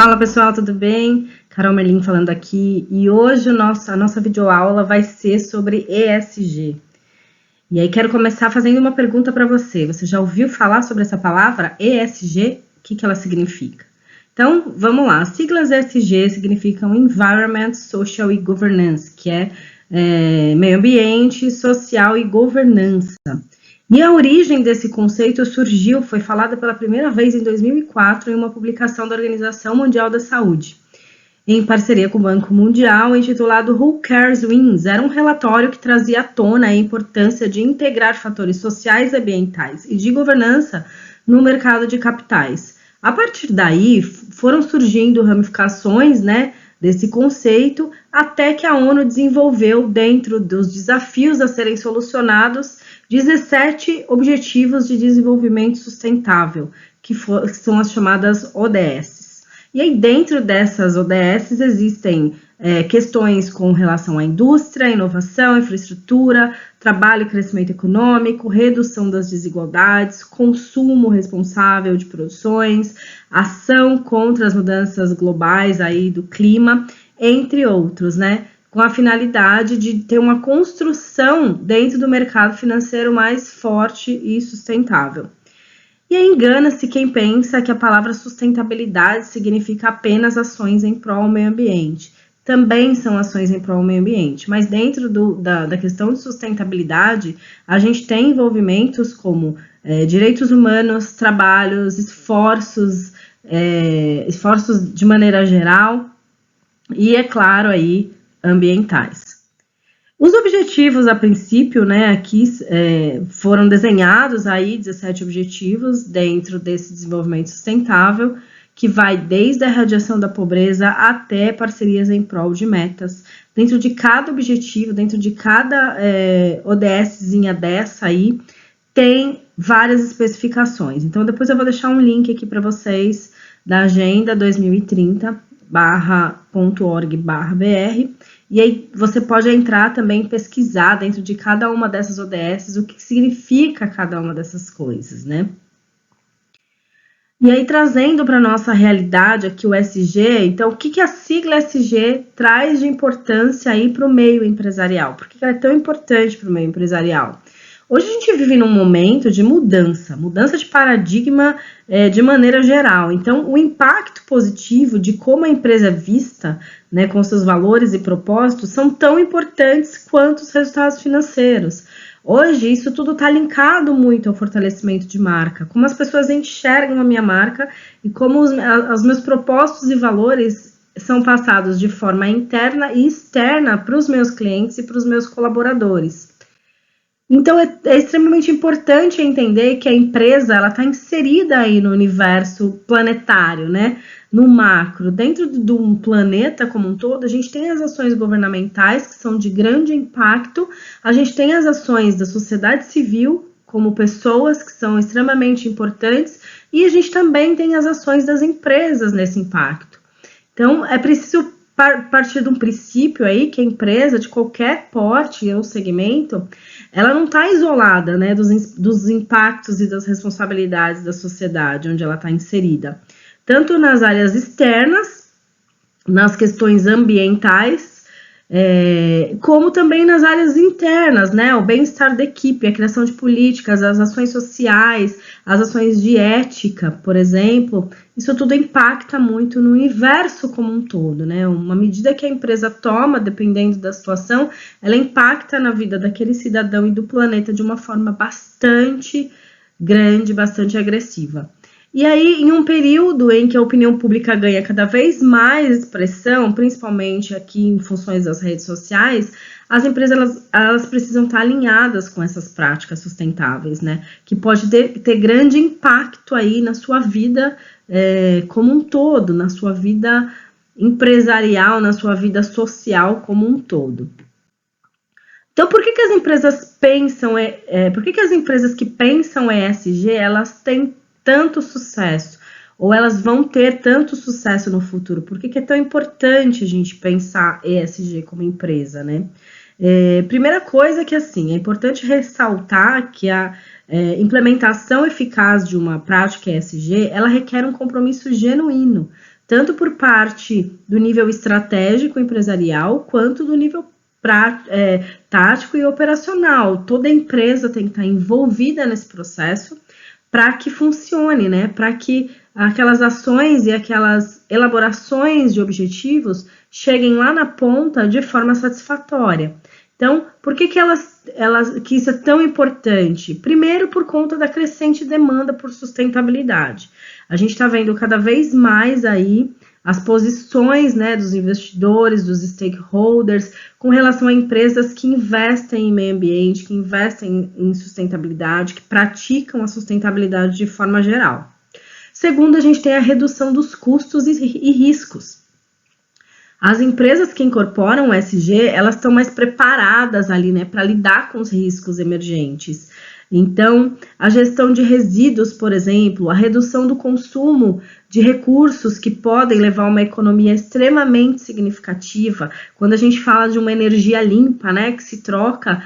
Fala pessoal, tudo bem? Carol Merlin falando aqui e hoje a nossa videoaula vai ser sobre ESG. E aí quero começar fazendo uma pergunta para você. Você já ouviu falar sobre essa palavra ESG? O que ela significa? Então, vamos lá. As siglas ESG significam Environment, Social e Governance, que é meio ambiente, social e governança. E a origem desse conceito foi falada pela primeira vez em 2004 em uma publicação da Organização Mundial da Saúde, em parceria com o Banco Mundial, intitulado Who Cares Wins. Era um relatório que trazia à tona a importância de integrar fatores sociais e ambientais e de governança no mercado de capitais. A partir daí, foram surgindo ramificações, desse conceito, até que a ONU desenvolveu, dentro dos desafios a serem solucionados, 17 Objetivos de Desenvolvimento Sustentável, que são as chamadas ODS. E aí, dentro dessas ODS, existem questões com relação à indústria, inovação, infraestrutura, trabalho e crescimento econômico, redução das desigualdades, consumo responsável de produções, ação contra as mudanças globais aí do clima, entre outros, com a finalidade de ter uma construção dentro do mercado financeiro mais forte e sustentável. E aí engana-se quem pensa que a palavra sustentabilidade significa apenas ações em prol do meio ambiente. Também são ações em prol do meio ambiente, mas dentro da questão de sustentabilidade, a gente tem envolvimentos como direitos humanos, trabalhos, esforços de maneira geral e, é claro, aí, ambientais. Os objetivos, a princípio, aqui foram desenhados aí 17 objetivos dentro desse desenvolvimento sustentável, que vai desde a erradiação da pobreza até parcerias em prol de metas. Dentro de cada objetivo, dentro de cada ODSzinha dessa aí, tem várias especificações. Então, depois eu vou deixar um link aqui para vocês da Agenda 2030.org/br, e aí você pode entrar também e pesquisar dentro de cada uma dessas ODS o que significa cada uma dessas coisas, E aí, trazendo para a nossa realidade aqui o SG, então, o que a sigla SG traz de importância aí para o meio empresarial? Por que ela é tão importante para o meio empresarial? Hoje a gente vive num momento de mudança de paradigma de maneira geral. Então, o impacto positivo de como a empresa é vista, com seus valores e propósitos, são tão importantes quanto os resultados financeiros. Hoje, isso tudo está linkado muito ao fortalecimento de marca, como as pessoas enxergam a minha marca e como os meus propósitos e valores são passados de forma interna e externa para os meus clientes e para os meus colaboradores. Então, é extremamente importante entender que a empresa está inserida aí no universo planetário, no macro. Dentro de um planeta como um todo, a gente tem as ações governamentais, que são de grande impacto, a gente tem as ações da sociedade civil, como pessoas que são extremamente importantes, e a gente também tem as ações das empresas nesse impacto. Então, é preciso partir de um princípio aí que a empresa, de qualquer porte ou segmento, ela não está isolada, dos impactos e das responsabilidades da sociedade onde ela está inserida. Tanto nas áreas externas, nas questões ambientais, como também nas áreas internas, o bem-estar da equipe, a criação de políticas, as ações sociais, as ações de ética, por exemplo, isso tudo impacta muito no universo como um todo, Uma medida que a empresa toma, dependendo da situação, ela impacta na vida daquele cidadão e do planeta de uma forma bastante grande, bastante agressiva. E aí, em um período em que a opinião pública ganha cada vez mais expressão, principalmente aqui em funções das redes sociais, as empresas elas precisam estar alinhadas com essas práticas sustentáveis, que pode ter grande impacto aí na sua vida como um todo, na sua vida empresarial, na sua vida social como um todo. Então, por que as empresas pensam, por que as empresas que pensam ESG, elas têm tanto sucesso, ou elas vão ter tanto sucesso no futuro? Por que é tão importante a gente pensar ESG como empresa, Primeira coisa que, assim, é importante ressaltar que a implementação eficaz de uma prática ESG, ela requer um compromisso genuíno tanto por parte do nível estratégico empresarial, quanto do nível tático e operacional. Toda empresa tem que estar envolvida nesse processo para que funcione, né? Para que aquelas ações e aquelas elaborações de objetivos cheguem lá na ponta de forma satisfatória. Então, por que que isso é tão importante? Primeiro, por conta da crescente demanda por sustentabilidade. A gente está vendo cada vez mais aí as posições, né, dos investidores, dos stakeholders, com relação a empresas que investem em meio ambiente, que investem em sustentabilidade, que praticam a sustentabilidade de forma geral. Segundo, a gente tem a redução dos custos e riscos. As empresas que incorporam o ESG, elas estão mais preparadas ali, né, para lidar com os riscos emergentes. Então, a gestão de resíduos, por exemplo, a redução do consumo de recursos que podem levar a uma economia extremamente significativa. Quando a gente fala de uma energia limpa, né, que se troca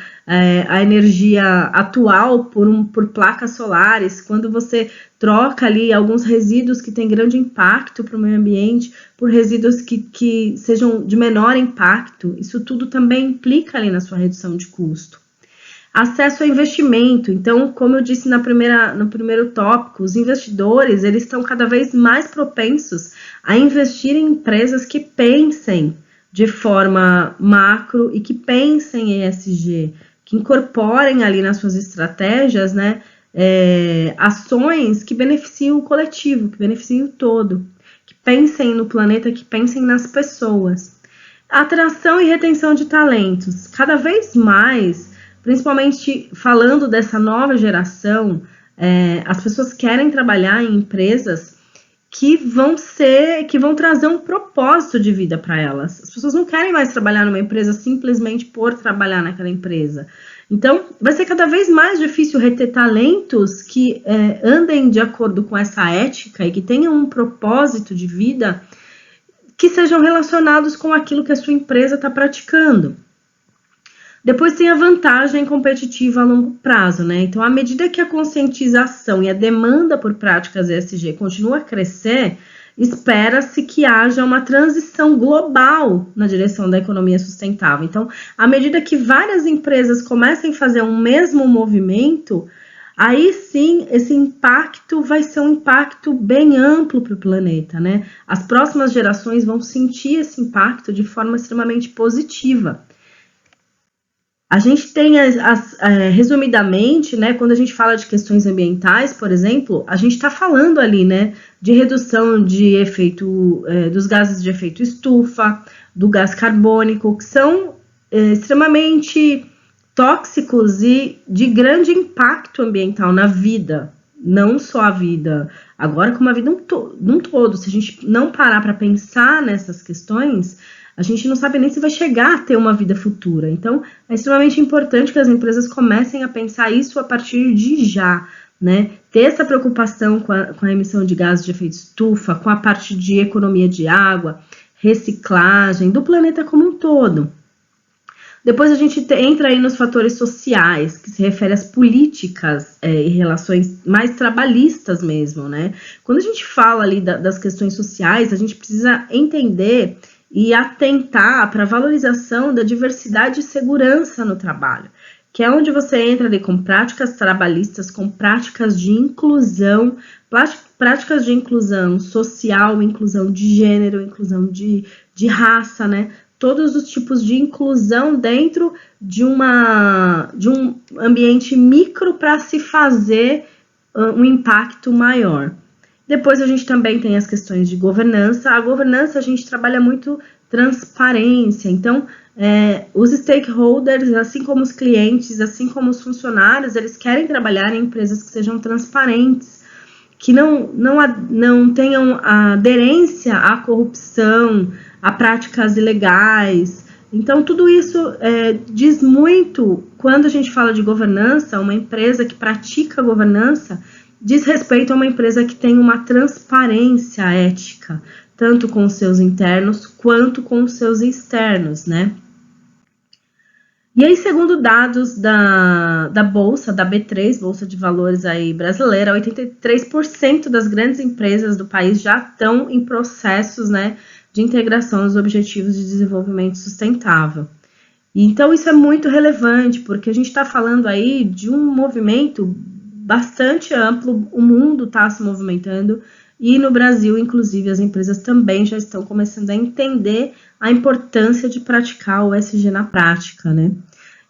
a energia atual por placas solares, quando você troca ali alguns resíduos que têm grande impacto para o meio ambiente por resíduos que sejam de menor impacto, isso tudo também implica ali na sua redução de custo. Acesso a investimento. Então, como eu disse no primeiro tópico, os investidores eles estão cada vez mais propensos a investir em empresas que pensem de forma macro e que pensem em ESG, que incorporem ali nas suas estratégias, né, ações que beneficiam o coletivo, que beneficiam o todo, que pensem no planeta, que pensem nas pessoas. Atração e retenção de talentos. Cada vez mais, principalmente falando dessa nova geração, as pessoas querem trabalhar em empresas que vão trazer um propósito de vida para elas. As pessoas não querem mais trabalhar numa empresa simplesmente por trabalhar naquela empresa. Então, vai ser cada vez mais difícil reter talentos que andem de acordo com essa ética e que tenham um propósito de vida que sejam relacionados com aquilo que a sua empresa está praticando. Depois tem a vantagem competitiva a longo prazo, né? Então, à medida que a conscientização e a demanda por práticas ESG continua a crescer, espera-se que haja uma transição global na direção da economia sustentável. Então, à medida que várias empresas comecem a fazer um mesmo movimento, aí sim, esse impacto vai ser um impacto bem amplo para o planeta, né? As próximas gerações vão sentir esse impacto de forma extremamente positiva. A gente tem, resumidamente, né, quando a gente fala de questões ambientais, por exemplo, a gente está falando ali, né, de redução de dos gases de efeito estufa, do gás carbônico, que são extremamente tóxicos e de grande impacto ambiental na vida, não só a vida, agora como a vida num todo. Se a gente não parar para pensar nessas questões, a gente não sabe nem se vai chegar a ter uma vida futura. Então, é extremamente importante que as empresas comecem a pensar isso a partir de já, né? Ter essa preocupação com a emissão de gases de efeito estufa, com a parte de economia de água, reciclagem, do planeta como um todo. Depois a gente entra aí nos fatores sociais, que se refere às políticas e relações mais trabalhistas mesmo, né? Quando a gente fala ali das questões sociais, a gente precisa entender e atentar para a valorização da diversidade e segurança no trabalho, que é onde você entra ali com práticas trabalhistas, com práticas de inclusão social, inclusão de gênero, inclusão de raça, né? Todos os tipos de inclusão dentro de um ambiente micro para se fazer um impacto maior. Depois a gente também tem as questões de governança. A governança a gente trabalha muito transparência. Então, os stakeholders, assim como os clientes, assim como os funcionários, eles querem trabalhar em empresas que sejam transparentes, que não tenham aderência à corrupção, a práticas ilegais. Então, tudo isso diz muito, quando a gente fala de governança, uma empresa que pratica governança diz respeito a uma empresa que tem uma transparência ética, tanto com os seus internos quanto com os seus externos, né? E aí, segundo dados da Bolsa, da B3, Bolsa de Valores aí brasileira, 83% das grandes empresas do país já estão em processos, né, de integração dos Objetivos de Desenvolvimento Sustentável. Então, isso é muito relevante, porque a gente está falando aí de um movimento bastante amplo, o mundo está se movimentando, e no Brasil, inclusive, as empresas também já estão começando a entender a importância de praticar o ESG na prática, né?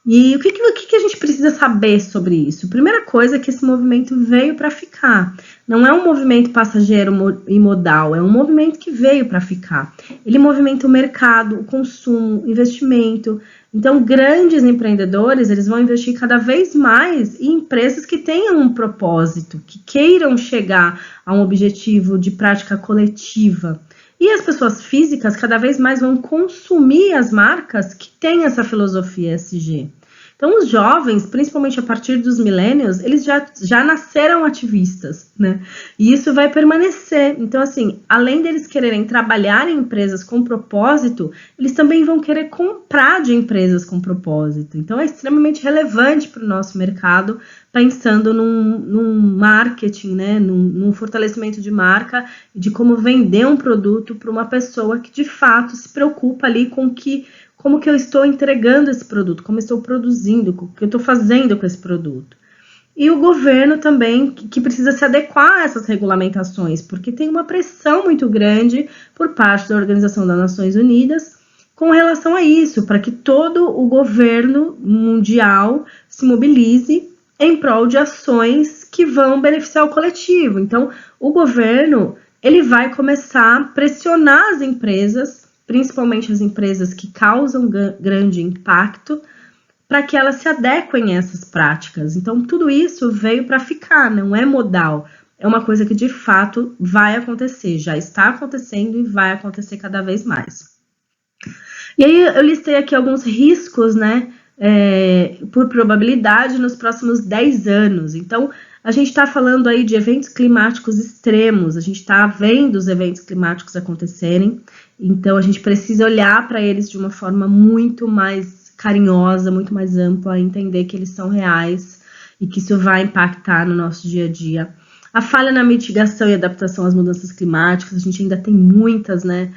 E o que a gente precisa saber sobre isso? Primeira coisa é que esse movimento veio para ficar. Não é um movimento passageiro e modal, é um movimento que veio para ficar. Ele movimenta o mercado, o consumo, o investimento. Então, grandes empreendedores, eles vão investir cada vez mais em empresas que tenham um propósito, que queiram chegar a um objetivo de prática coletiva. E as pessoas físicas cada vez mais vão consumir as marcas que têm essa filosofia ESG. Então, os jovens, principalmente a partir dos millennials, eles já nasceram ativistas, né? E isso vai permanecer. Então, assim, além deles quererem trabalhar em empresas com propósito, eles também vão querer comprar de empresas com propósito. Então, é extremamente relevante para o nosso mercado, pensando num marketing, né? Num fortalecimento de marca, de como vender um produto para uma pessoa que, de fato, se preocupa ali com como que eu estou entregando esse produto, como eu estou produzindo, o que eu estou fazendo com esse produto. E o governo também, que precisa se adequar a essas regulamentações, porque tem uma pressão muito grande por parte da Organização das Nações Unidas com relação a isso, para que todo o governo mundial se mobilize em prol de ações que vão beneficiar o coletivo. Então, o governo, ele vai começar a pressionar as empresas, principalmente as empresas que causam grande impacto, para que elas se adequem a essas práticas. Então, tudo isso veio para ficar, não é modal. É uma coisa que, de fato, vai acontecer, já está acontecendo e vai acontecer cada vez mais. E aí, eu listei aqui alguns riscos, né, por probabilidade nos próximos 10 anos. Então, a gente está falando aí de eventos climáticos extremos, a gente está vendo os eventos climáticos acontecerem, então a gente precisa olhar para eles de uma forma muito mais carinhosa, muito mais ampla, entender que eles são reais e que isso vai impactar no nosso dia a dia. A falha na mitigação e adaptação às mudanças climáticas, a gente ainda tem muitas, né,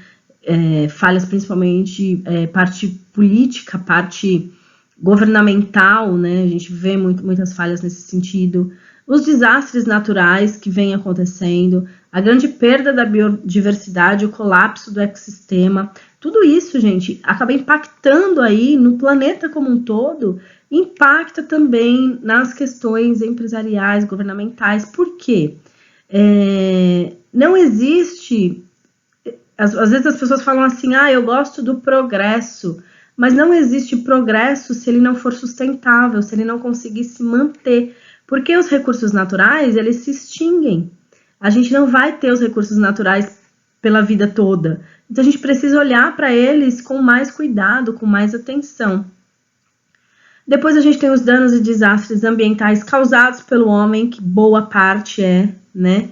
falhas, principalmente parte política, parte governamental, né, a gente vê muitas falhas nesse sentido. Os desastres naturais que vêm acontecendo, a grande perda da biodiversidade, o colapso do ecossistema, tudo isso, gente, acaba impactando aí no planeta como um todo, impacta também nas questões empresariais, governamentais. Por quê? Não existe... Às vezes as pessoas falam assim, eu gosto do progresso, mas não existe progresso se ele não for sustentável, se ele não conseguir se manter. Porque os recursos naturais, eles se extinguem. A gente não vai ter os recursos naturais pela vida toda. Então, a gente precisa olhar para eles com mais cuidado, com mais atenção. Depois, a gente tem os danos e desastres ambientais causados pelo homem, que boa parte né?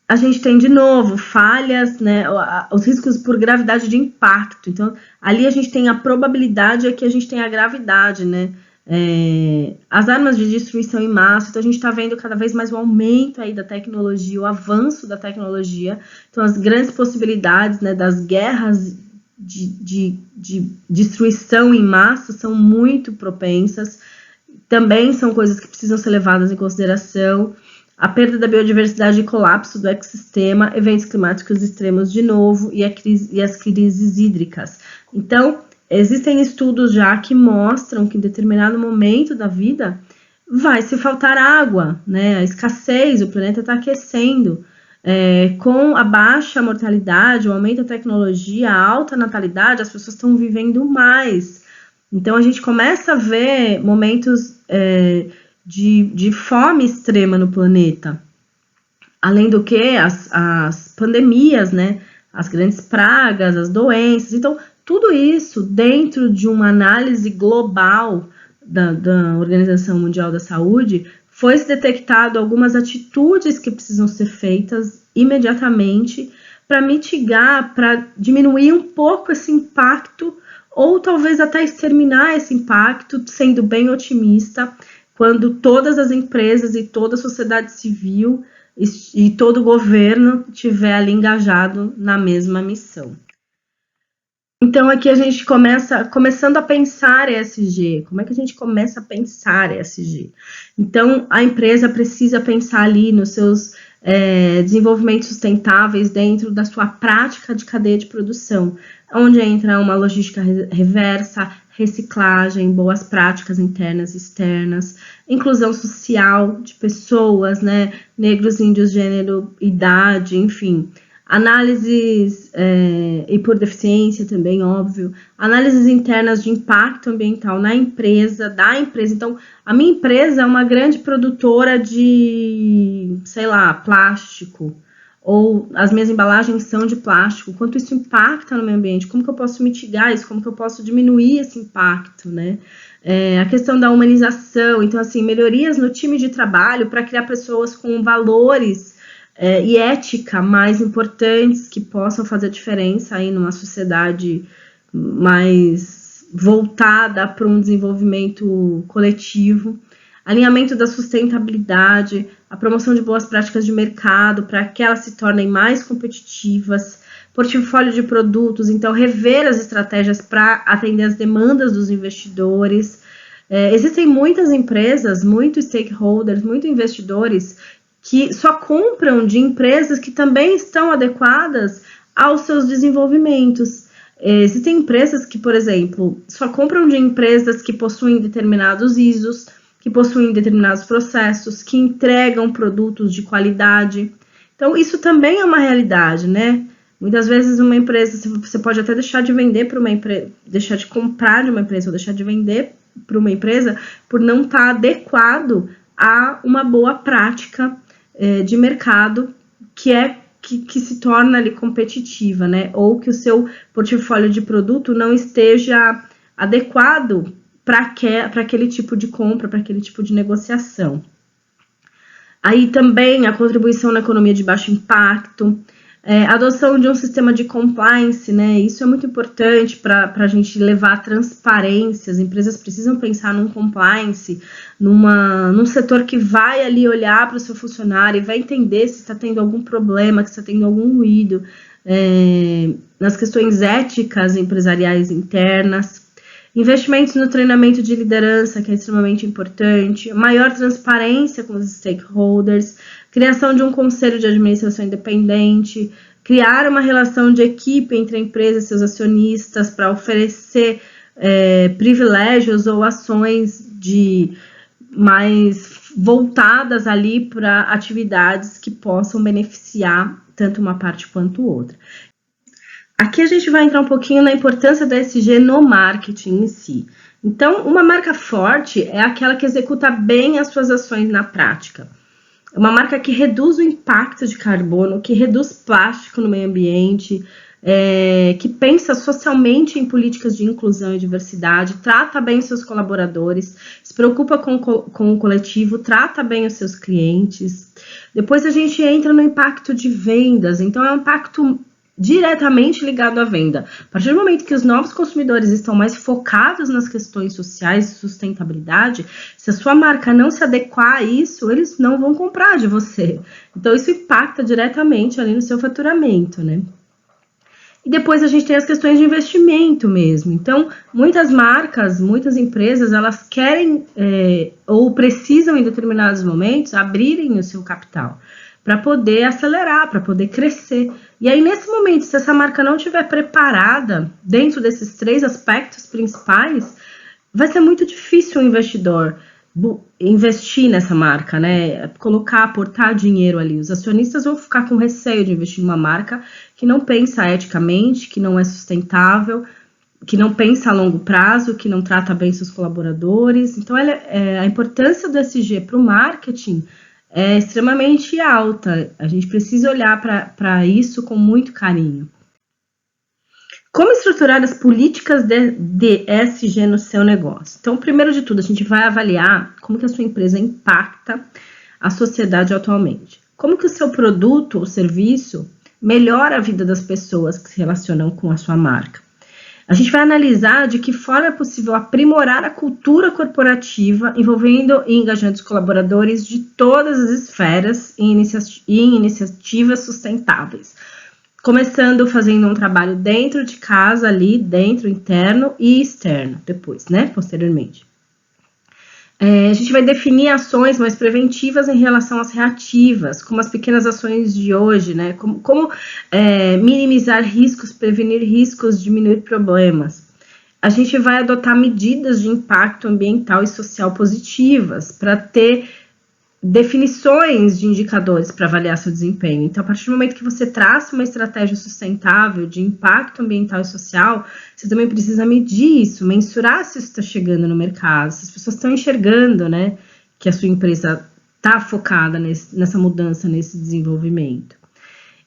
A gente tem, de novo, falhas, né? Os riscos por gravidade de impacto. Então, ali a gente tem a probabilidade, aqui a gente tem a gravidade, né? As armas de destruição em massa, então a gente está vendo cada vez mais o aumento aí da tecnologia, o avanço da tecnologia, então as grandes possibilidades, né, das guerras de destruição em massa são muito propensas, também são coisas que precisam ser levadas em consideração. A perda da biodiversidade e colapso do ecossistema, eventos climáticos extremos de novo e as crises hídricas. Então, existem estudos já que mostram que em determinado momento da vida vai se faltar água, né? A escassez, o planeta está aquecendo. Com a baixa mortalidade, o aumento da tecnologia, a alta natalidade, as pessoas estão vivendo mais. Então, a gente começa a ver momentos de fome extrema no planeta. Além do que, as pandemias, né? As grandes pragas, as doenças. Então, tudo isso dentro de uma análise global da Organização Mundial da Saúde, foi-se detectado algumas atitudes que precisam ser feitas imediatamente para mitigar, para diminuir um pouco esse impacto ou talvez até exterminar esse impacto, sendo bem otimista, quando todas as empresas e toda a sociedade civil e todo o governo estiver ali engajado na mesma missão. Então, aqui a gente começando a pensar ESG. Como é que a gente começa a pensar ESG? Então, a empresa precisa pensar ali nos seus desenvolvimentos sustentáveis dentro da sua prática de cadeia de produção, onde entra uma logística reversa, reciclagem, boas práticas internas e externas, inclusão social de pessoas, né, negros, índios, gênero, idade, enfim, análises, e por deficiência também, óbvio, análises internas de impacto ambiental na empresa, da empresa. Então, a minha empresa é uma grande produtora de, sei lá, plástico, ou as minhas embalagens são de plástico, quanto isso impacta no meio ambiente, como que eu posso mitigar isso, como que eu posso diminuir esse impacto, né? A questão da humanização, então, assim, melhorias no time de trabalho para criar pessoas com valores e ética mais importantes que possam fazer diferença aí numa sociedade mais voltada para um desenvolvimento coletivo, alinhamento da sustentabilidade, a promoção de boas práticas de mercado para que elas se tornem mais competitivas, portfólio de produtos, então rever as estratégias para atender as demandas dos investidores. Existem muitas empresas, muitos stakeholders, muitos investidores que só compram de empresas que também estão adequadas aos seus desenvolvimentos. Existem empresas que, por exemplo, só compram de empresas que possuem determinados ISOs, que possuem determinados processos, que entregam produtos de qualidade. Então, isso também é uma realidade, né? Muitas vezes uma empresa, você pode até deixar de vender para uma empresa, deixar de comprar de uma empresa ou deixar de vender para uma empresa por não estar adequado a uma boa prática de mercado que se torna ali competitiva, né? Ou que o seu portfólio de produto não esteja adequado para aquele tipo de compra, para aquele tipo de negociação. Aí também a contribuição na economia de baixo impacto, adoção de um sistema de compliance, né? Isso é muito importante para a gente levar transparência. As empresas precisam pensar num compliance, num setor que vai ali olhar para o seu funcionário e vai entender se está tendo algum problema, se está tendo algum ruído nas questões éticas empresariais internas. Investimentos no treinamento de liderança, que é extremamente importante, maior transparência com os stakeholders, criação de um conselho de administração independente, criar uma relação de equipe entre a empresa e seus acionistas para oferecer privilégios ou ações mais voltadas ali para atividades que possam beneficiar tanto uma parte quanto outra. Aqui a gente vai entrar um pouquinho na importância da ESG no marketing em si. Então, uma marca forte é aquela que executa bem as suas ações na prática. É uma marca que reduz o impacto de carbono, que reduz plástico no meio ambiente, que pensa socialmente em políticas de inclusão e diversidade, trata bem seus colaboradores, se preocupa com o coletivo, trata bem os seus clientes. Depois a gente entra no impacto de vendas, então é um impacto diretamente ligado à venda. A partir do momento que os novos consumidores estão mais focados nas questões sociais e sustentabilidade, se a sua marca não se adequar a isso, eles não vão comprar de você. Então, isso impacta diretamente ali no seu faturamento, né? E depois a gente tem as questões de investimento mesmo. Então, muitas marcas, muitas empresas, elas querem ou precisam em determinados momentos abrirem o seu capital para poder acelerar, para poder crescer. E aí, nesse momento, se essa marca não estiver preparada dentro desses 3 aspectos principais, vai ser muito difícil o investidor investir nessa marca, né? Aportar dinheiro ali. Os acionistas vão ficar com receio de investir numa marca que não pensa eticamente, que não é sustentável, que não pensa a longo prazo, que não trata bem seus colaboradores. Então, a importância do ESG para o marketing é extremamente alta. A gente precisa olhar para isso com muito carinho. Como estruturar as políticas de ESG no seu negócio? Então, primeiro de tudo, a gente vai avaliar como que a sua empresa impacta a sociedade atualmente. Como que o seu produto ou serviço melhora a vida das pessoas que se relacionam com a sua marca. A gente vai analisar de que forma é possível aprimorar a cultura corporativa, envolvendo e engajando os colaboradores de todas as esferas em iniciativas sustentáveis. Começando fazendo um trabalho dentro de casa, ali dentro, interno e externo, depois, né, posteriormente. A gente vai definir ações mais preventivas em relação às reativas, como as pequenas ações de hoje, né? Como minimizar riscos, prevenir riscos, diminuir problemas. A gente vai adotar medidas de impacto ambiental e social positivas para ter definições de indicadores para avaliar seu desempenho. Então, a partir do momento que você traça uma estratégia sustentável de impacto ambiental e social, você também precisa medir isso, mensurar se isso está chegando no mercado, se as pessoas estão enxergando, né, que a sua empresa está focada nessa mudança, nesse desenvolvimento.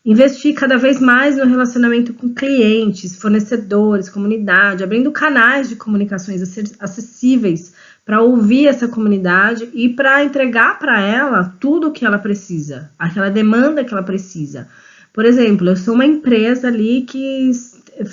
Investir cada vez mais no relacionamento com clientes, fornecedores, comunidade, abrindo canais de comunicações acessíveis para ouvir essa comunidade e para entregar para ela tudo o que ela precisa, aquela demanda que ela precisa. Por exemplo, eu sou uma empresa ali que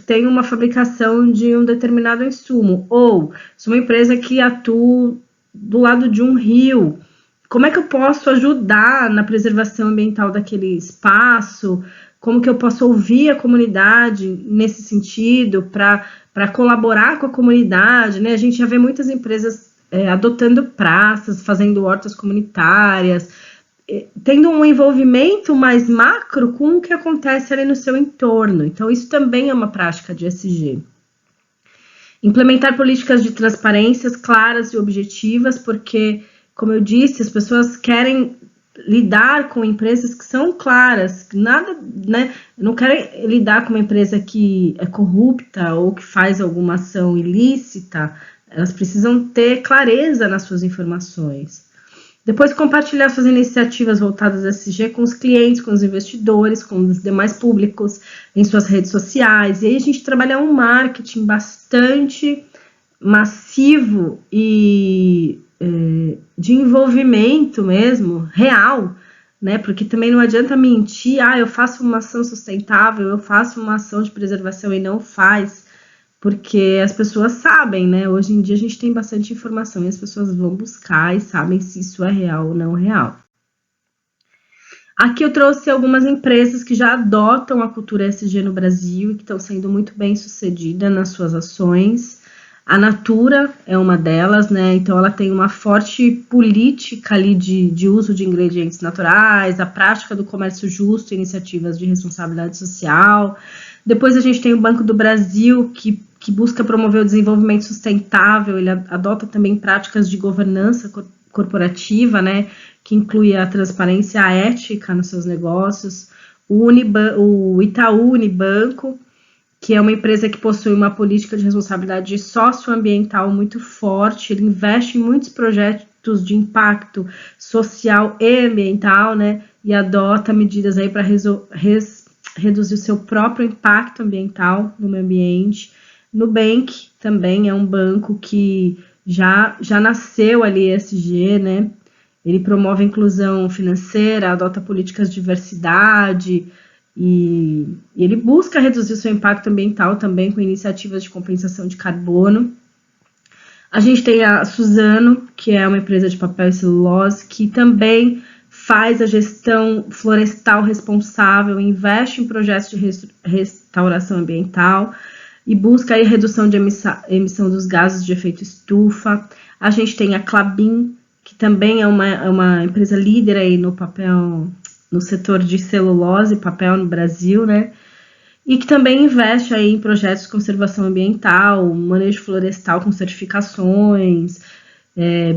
tem uma fabricação de um determinado insumo, ou sou uma empresa que atua do lado de um rio. Como é que eu posso ajudar na preservação ambiental daquele espaço? Como que eu posso ouvir a comunidade nesse sentido para colaborar com a comunidade, né? A gente já vê muitas empresas adotando praças, fazendo hortas comunitárias, tendo um envolvimento mais macro com o que acontece ali no seu entorno. Então, isso também é uma prática de ESG. Implementar políticas de transparências claras e objetivas, porque, como eu disse, as pessoas querem lidar com empresas que são claras, nada, né? Não querem lidar com uma empresa que é corrupta ou que faz alguma ação ilícita. Elas precisam ter clareza nas suas informações. Depois, compartilhar suas iniciativas voltadas a ESG com os clientes, com os investidores, com os demais públicos, em suas redes sociais. E aí a gente trabalhar um marketing bastante massivo e de envolvimento mesmo, real, né? Porque também não adianta mentir, eu faço uma ação sustentável, eu faço uma ação de preservação e não faz. Porque as pessoas sabem, né? Hoje em dia a gente tem bastante informação e as pessoas vão buscar e sabem se isso é real ou não real. Aqui eu trouxe algumas empresas que já adotam a cultura ESG no Brasil e que estão sendo muito bem sucedidas nas suas ações. A Natura é uma delas, né? Então ela tem uma forte política ali de uso de ingredientes naturais, a prática do comércio justo, iniciativas de responsabilidade social. Depois a gente tem o Banco do Brasil, que busca promover o desenvolvimento sustentável, ele adota também práticas de governança corporativa, né, que inclui a transparência, a ética nos seus negócios. O Itaú Unibanco, que é uma empresa que possui uma política de responsabilidade socioambiental muito forte, ele investe em muitos projetos de impacto social e ambiental, né, e adota medidas aí para reduzir o seu próprio impacto ambiental no meio ambiente. Nubank também é um banco que já nasceu ali ESG, né? Ele promove a inclusão financeira, adota políticas de diversidade e ele busca reduzir o seu impacto ambiental também com iniciativas de compensação de carbono. A gente tem a Suzano, que é uma empresa de papel e celulose, que também faz a gestão florestal responsável, investe em projetos de restauração ambiental e busca aí a redução de emissão dos gases de efeito estufa. A gente tem a Klabin, que também é uma empresa líder aí no papel, no setor de celulose e papel no Brasil, né? E que também investe aí em projetos de conservação ambiental, manejo florestal com certificações,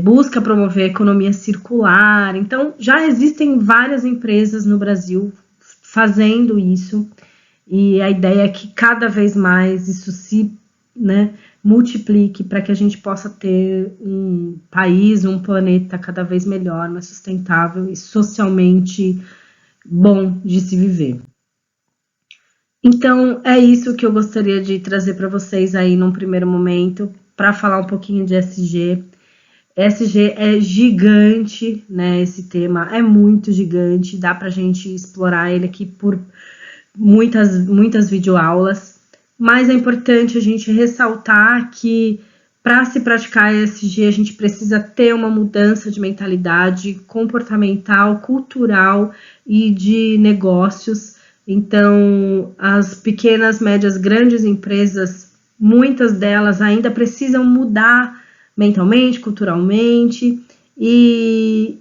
busca promover a economia circular. Então, já existem várias empresas no Brasil fazendo isso, e a ideia é que cada vez mais isso se, né, multiplique para que a gente possa ter um país, um planeta cada vez melhor, mais sustentável e socialmente bom de se viver. Então, é isso que eu gostaria de trazer para vocês aí num primeiro momento, para falar um pouquinho de ESG. ESG é gigante, né? Esse tema é muito gigante, dá para a gente explorar ele aqui por muitas videoaulas. mas é importante a gente ressaltar que para se praticar ESG, a gente precisa ter uma mudança de mentalidade comportamental, cultural e de negócios. Então, as pequenas, médias, grandes empresas, muitas delas ainda precisam mudar mentalmente, culturalmente, e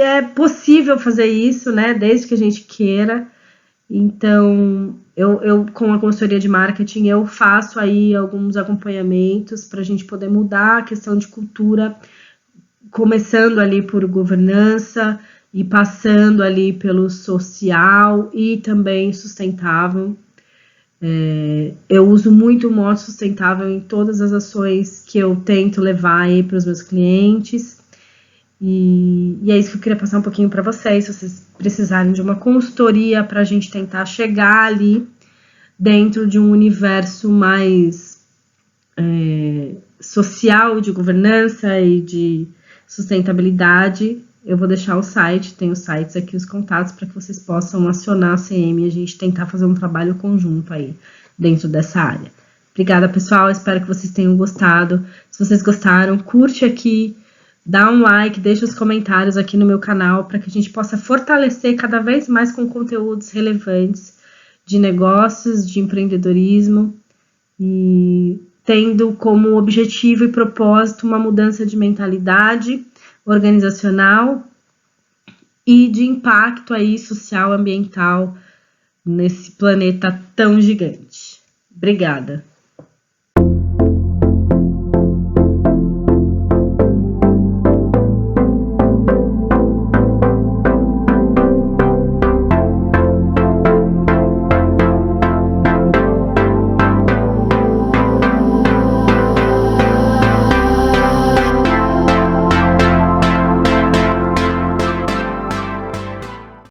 é possível fazer isso, né, desde que a gente queira. Então, eu com a consultoria de marketing, eu faço aí alguns acompanhamentos para a gente poder mudar a questão de cultura, começando ali por governança e passando ali pelo social e também sustentável. Eu uso muito o modo sustentável em todas as ações que eu tento levar aí para os meus clientes. E é isso que eu queria passar um pouquinho para vocês, se vocês precisarem de uma consultoria para a gente tentar chegar ali dentro de um universo mais social, de governança e de sustentabilidade, eu vou deixar o site, tem os sites aqui, os contatos, para que vocês possam acionar a CM e a gente tentar fazer um trabalho conjunto aí dentro dessa área. Obrigada, pessoal, espero que vocês tenham gostado. Se vocês gostaram, curte aqui, dá um like, deixa os comentários aqui no meu canal para que a gente possa fortalecer cada vez mais com conteúdos relevantes de negócios, de empreendedorismo e tendo como objetivo e propósito uma mudança de mentalidade organizacional e de impacto aí social, ambiental nesse planeta tão gigante. Obrigada.